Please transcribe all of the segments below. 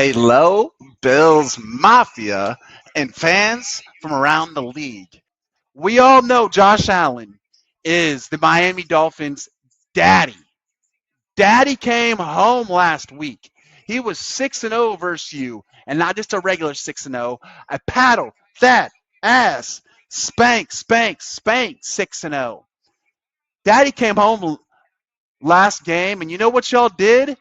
Hello, Bills Mafia and fans from around the league. We all know Josh Allen is the Miami Dolphins' daddy. Daddy came home last week. He was 6-0 versus you, and not just a regular 6-0. I paddle that ass, spank, spank, spank, 6-0. Daddy came home last game, and you know what y'all did?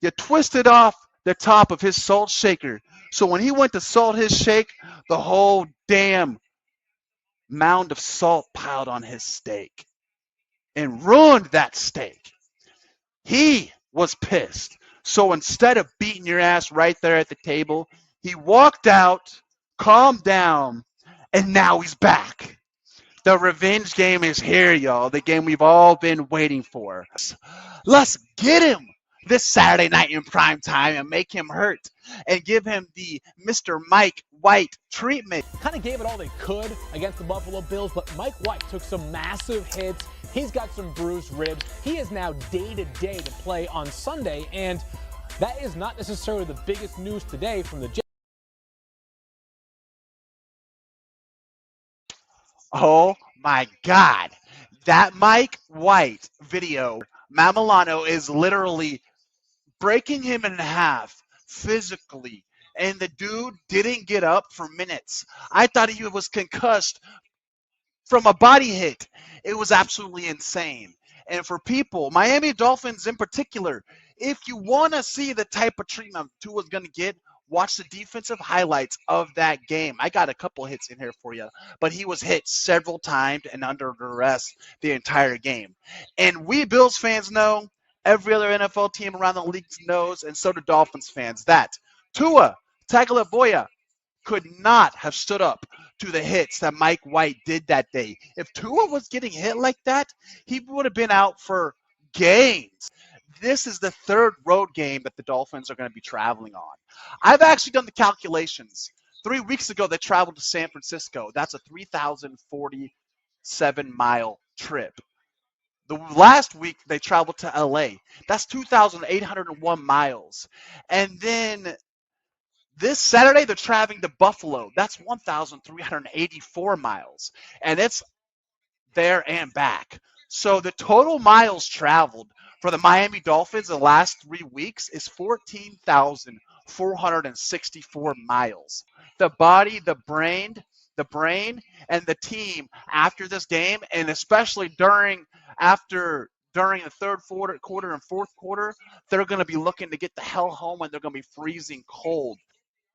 You twisted off the top of his salt shaker. So when he went to salt his shake, the whole damn mound of salt piled on his steak and ruined that steak. He was pissed. So instead of beating your ass right there at the table, he walked out, calmed down, and now he's back. The revenge game is here, y'all. The game we've all been waiting for. Let's get him this Saturday night in prime time and make him hurt and give him the Mr. Mike White treatment. Kind of gave it all they could against the Buffalo Bills, but Mike White took some massive hits. He's got some bruised ribs. He is now day-to-day to play on Sunday, and that is not necessarily the biggest news today from the Jets. Oh my God. That Mike White video, Mamilano is literally breaking him in half physically. And the dude didn't get up for minutes. I thought he was concussed from a body hit. It was absolutely insane. And for people, Miami Dolphins in particular, if you want to see the type of treatment Tua's going to get, watch the defensive highlights of that game. I got a couple hits in here for you, but he was hit several times and under duress the entire game. And we Bills fans know, every other NFL team around the league knows, and so do Dolphins fans, that Tua Tagovailoa could not have stood up to the hits that Mike White did that day. If Tua was getting hit like that, he would have been out for games. This is the third road game that the Dolphins are going to be traveling on. I've actually done the calculations. 3 weeks ago, they traveled to San Francisco. That's a 3,047-mile trip. The last week, they traveled to LA. That's 2,801 miles. And then this Saturday, they're traveling to Buffalo. That's 1,384 miles. And it's there and back. So the total miles traveled for the Miami Dolphins in the last 3 weeks is 14,464 miles. The body, the brain, and the team after this game, and especially during the third quarter and fourth quarter, they're going to be looking to get the hell home, and they're going to be freezing cold.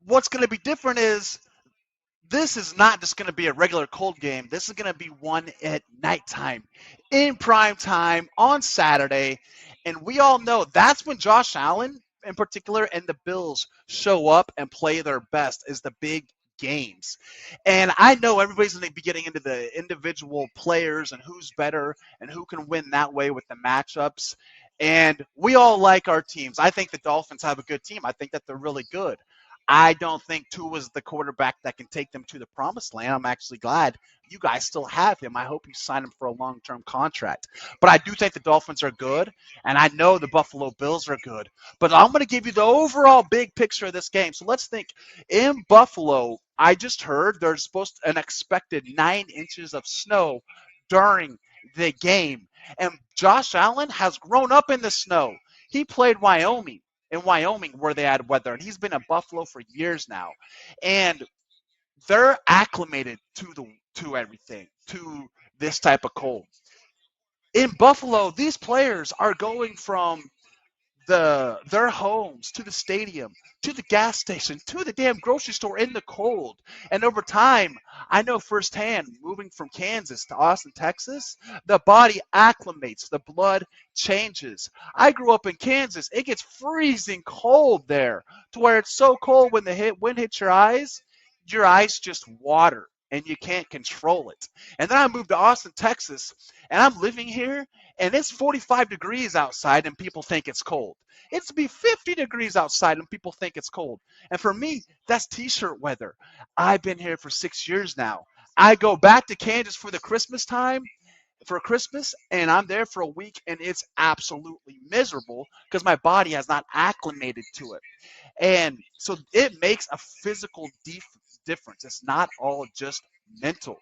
What's going to be different is this is not just going to be a regular cold game. This is going to be one at nighttime, in prime time, on Saturday. And we all know that's when Josh Allen, in particular, and the Bills show up and play their best, is the big games. And I know everybody's going to be getting into the individual players and who's better and who can win that way with the matchups. And we all like our teams. I think the Dolphins have a good team. I think that they're really good. I don't think Tua is the quarterback that can take them to the promised land. I'm actually glad you guys still have him. I hope you sign him for a long-term contract. But I do think the Dolphins are good, and I know the Buffalo Bills are good. But I'm going to give you the overall big picture of this game. So let's think. In Buffalo, I just heard there's an expected 9 inches of snow during the game. And Josh Allen has grown up in the snow. He played in Wyoming where they had weather, and he's been in Buffalo for years now, and they're acclimated to everything, to this type of cold. In Buffalo, these players are going from their homes to the stadium, to the gas station, to the damn grocery store in the cold. And over time, I know firsthand, moving from Kansas to Austin, Texas, the body acclimates, the blood changes. I grew up in Kansas. It gets freezing cold there, to where it's so cold when the wind hits your eyes just water and you can't control it. And then I moved to Austin, Texas, and I'm living here, and it's 45 degrees outside, and people think it's cold. It's be 50 degrees outside, and people think it's cold. And for me, that's T-shirt weather. I've been here for 6 years now. I go back to Kansas for the Christmas time. for Christmas and I'm there for a week and it's absolutely miserable because my body has not acclimated to it. And so it makes a physical difference. It's not all just mental.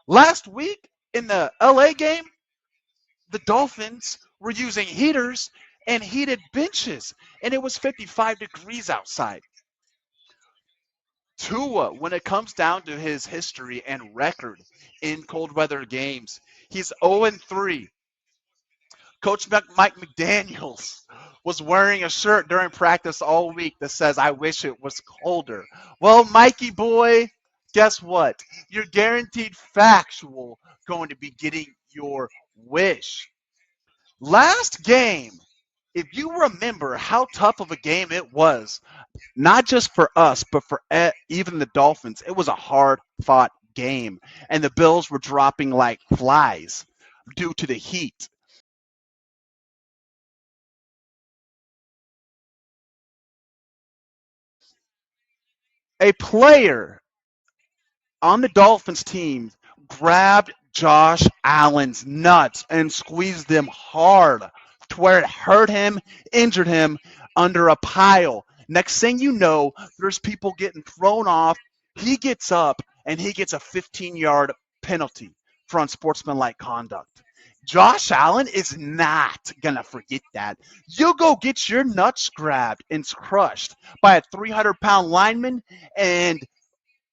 Last week in the LA game, the Dolphins were using heaters and heated benches, and it was 55 degrees outside. Tua, when it comes down to his history and record in cold weather games, he's 0-3. Coach Mike McDaniels was wearing a shirt during practice all week that says, I wish it was colder. Well, Mikey boy, guess what? You're guaranteed factual going to be getting your wish. Last game, if you remember how tough of a game it was, not just for us, but for even the Dolphins, it was a hard fought game. And the Bills were dropping like flies due to the heat. A player on the Dolphins team grabbed Josh Allen's nuts and squeezed them hard to where it hurt him, injured him under a pile. Next thing you know, there's people getting thrown off. He gets up and he gets a 15-yard penalty for unsportsmanlike conduct. Josh Allen is not going to forget that. You go get your nuts grabbed and crushed by a 300-pound lineman and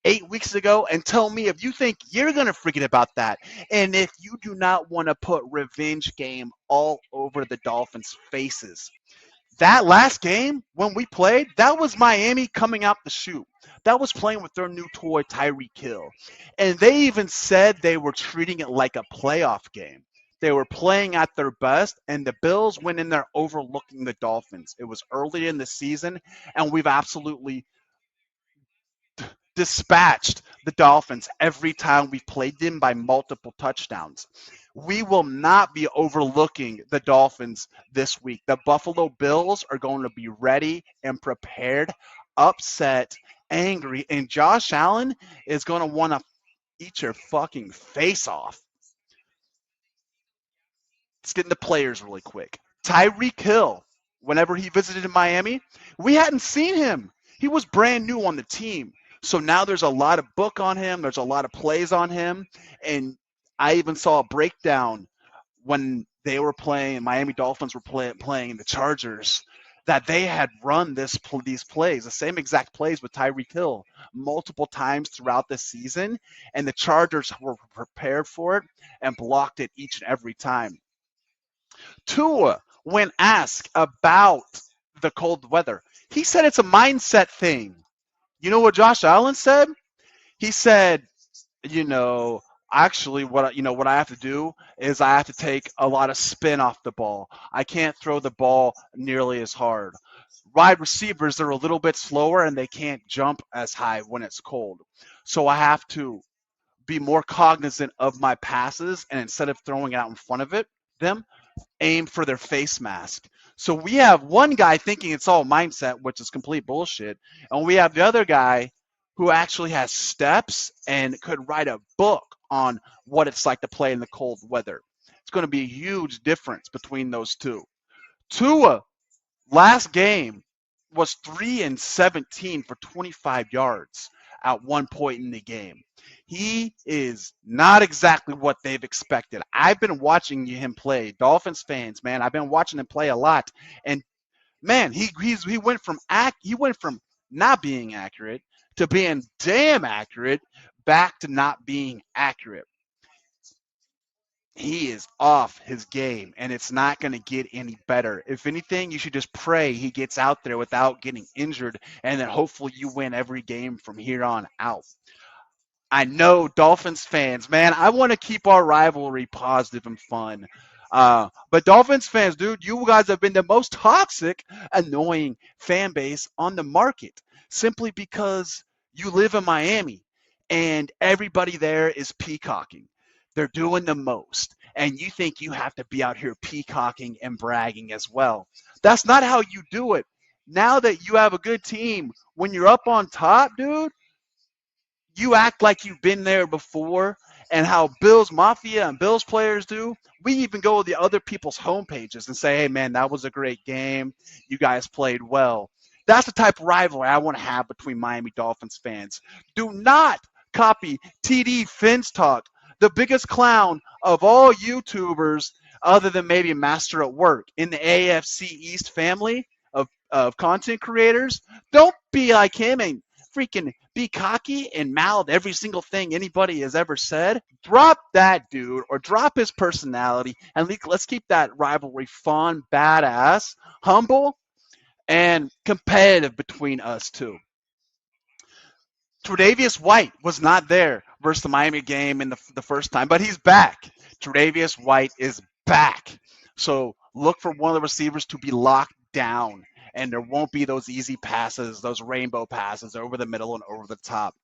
8 weeks ago and tell me if you think you're going to forget about that. And if you do not want to put revenge game all over the Dolphins' faces. That last game when we played, that was Miami coming out the chute. That was playing with their new toy, Tyreek Hill. And they even said they were treating it like a playoff game. They were playing at their best, and the Bills went in there overlooking the Dolphins. It was early in the season, and we've absolutely dispatched the Dolphins every time we played them by multiple touchdowns. We will not be overlooking the Dolphins this week. The Buffalo Bills are going to be ready and prepared, upset, angry, and Josh Allen is going to want to eat your fucking face off. Let's get into players really quick. Tyreek Hill, whenever he visited in Miami, we hadn't seen him. He was brand new on the team. So now there's a lot of book on him. There's a lot of plays on him. And I even saw a breakdown when they were playing, Miami Dolphins were playing the Chargers, that they had run these plays, the same exact plays with Tyreek Hill multiple times throughout the season. And the Chargers were prepared for it and blocked it each and every time. Tua, when asked about the cold weather, he said it's a mindset thing. You know what Josh Allen said? He said, actually what I have to do is I have to take a lot of spin off the ball. I can't throw the ball nearly as hard. Wide receivers are a little bit slower and they can't jump as high when it's cold. So I have to be more cognizant of my passes, and instead of throwing it out in front of them, aim for their face mask. So we have one guy thinking it's all mindset, which is complete bullshit. And we have the other guy who actually has steps and could write a book on what it's like to play in the cold weather. It's going to be a huge difference between those two. Tua, last game, was 3-17 for 25 yards at one point in the game. He is not exactly what they've expected. I've been watching him play. Dolphins fans, man, I've been watching him play a lot. And man, he went from not being accurate to being damn accurate back to not being accurate. He is off his game, and it's not going to get any better. If anything, you should just pray he gets out there without getting injured, and then hopefully you win every game from here on out. I know Dolphins fans, man, I want to keep our rivalry positive and fun. But Dolphins fans, dude, you guys have been the most toxic, annoying fan base on the market simply because you live in Miami and everybody there is peacocking. They're doing the most. And you think you have to be out here peacocking and bragging as well. That's not how you do it. Now that you have a good team, when you're up on top, dude, you act like you've been there before And how Bills Mafia and Bills players do, we even go to the other people's homepages and say, hey, man, that was a great game. You guys played well. That's the type of rivalry I want to have between Miami Dolphins fans. Do not copy TD Finstock, the biggest clown of all YouTubers, other than maybe Master at Work in the AFC East family of content creators. Don't be like him and freaking be cocky and mouth every single thing anybody has ever said. Drop that dude or drop his personality, and let's keep that rivalry fun, badass, humble, and competitive between us two. Tre'Davious White was not there versus the Miami game in the first time, but he's back. Tre'Davious White is back. So look for one of the receivers to be locked down, and there won't be those easy passes, those rainbow passes over the middle and over the top.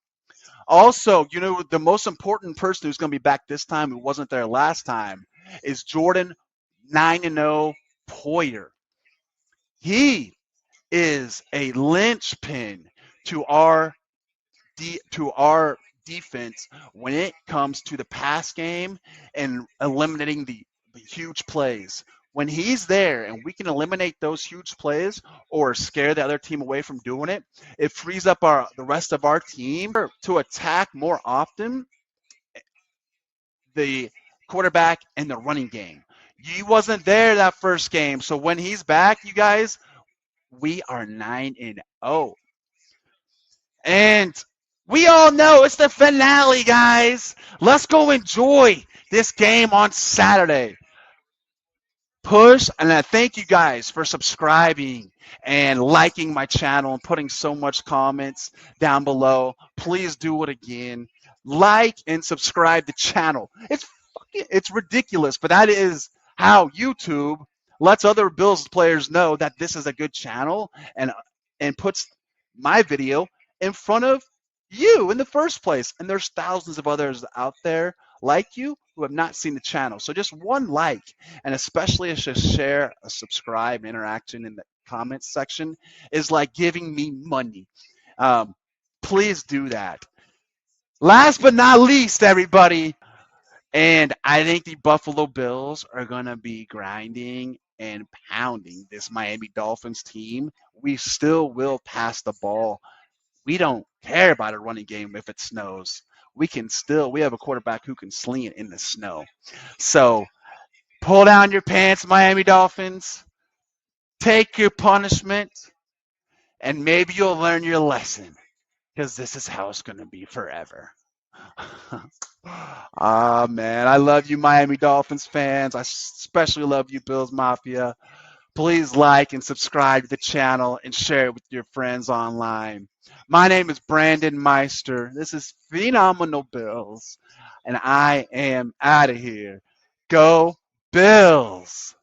Also, the most important person who's going to be back this time who wasn't there last time is Jordan 9-0 Poyer. He is a linchpin to our defense when it comes to the pass game and eliminating the huge plays. When he's there and we can eliminate those huge plays or scare the other team away from doing it, it frees up the rest of our team to attack more often the quarterback and the running game. He wasn't there that first game, so when he's back, you guys, we are 9-0. And we all know it's the finale, guys. Let's go enjoy this game on Saturday. Push, and I thank you guys for subscribing and liking my channel and putting so much comments down below. Please do it again. Like and subscribe the channel. It's ridiculous, but that is how YouTube lets other Bills players know that this is a good channel and puts my video in front of you in the first place. And there's thousands of others out there like you who have not seen the channel. So just one like, and especially a share, a subscribe, interaction in the comments section is like giving me money. Please do that. Last but not least, everybody, and I think the Buffalo Bills are going to be grinding and pounding this Miami Dolphins team. We still will pass the ball. We don't care about a running game if it snows. We have a quarterback who can sling it in the snow. So pull down your pants, Miami Dolphins. Take your punishment, and maybe you'll learn your lesson, because this is how it's going to be forever. Man, I love you, Miami Dolphins fans. I especially love you, Bills Mafia. Please like and subscribe to the channel and share it with your friends online. My name is Brandon Meister. This is Phenomenal Bills, and I am out of here. Go Bills!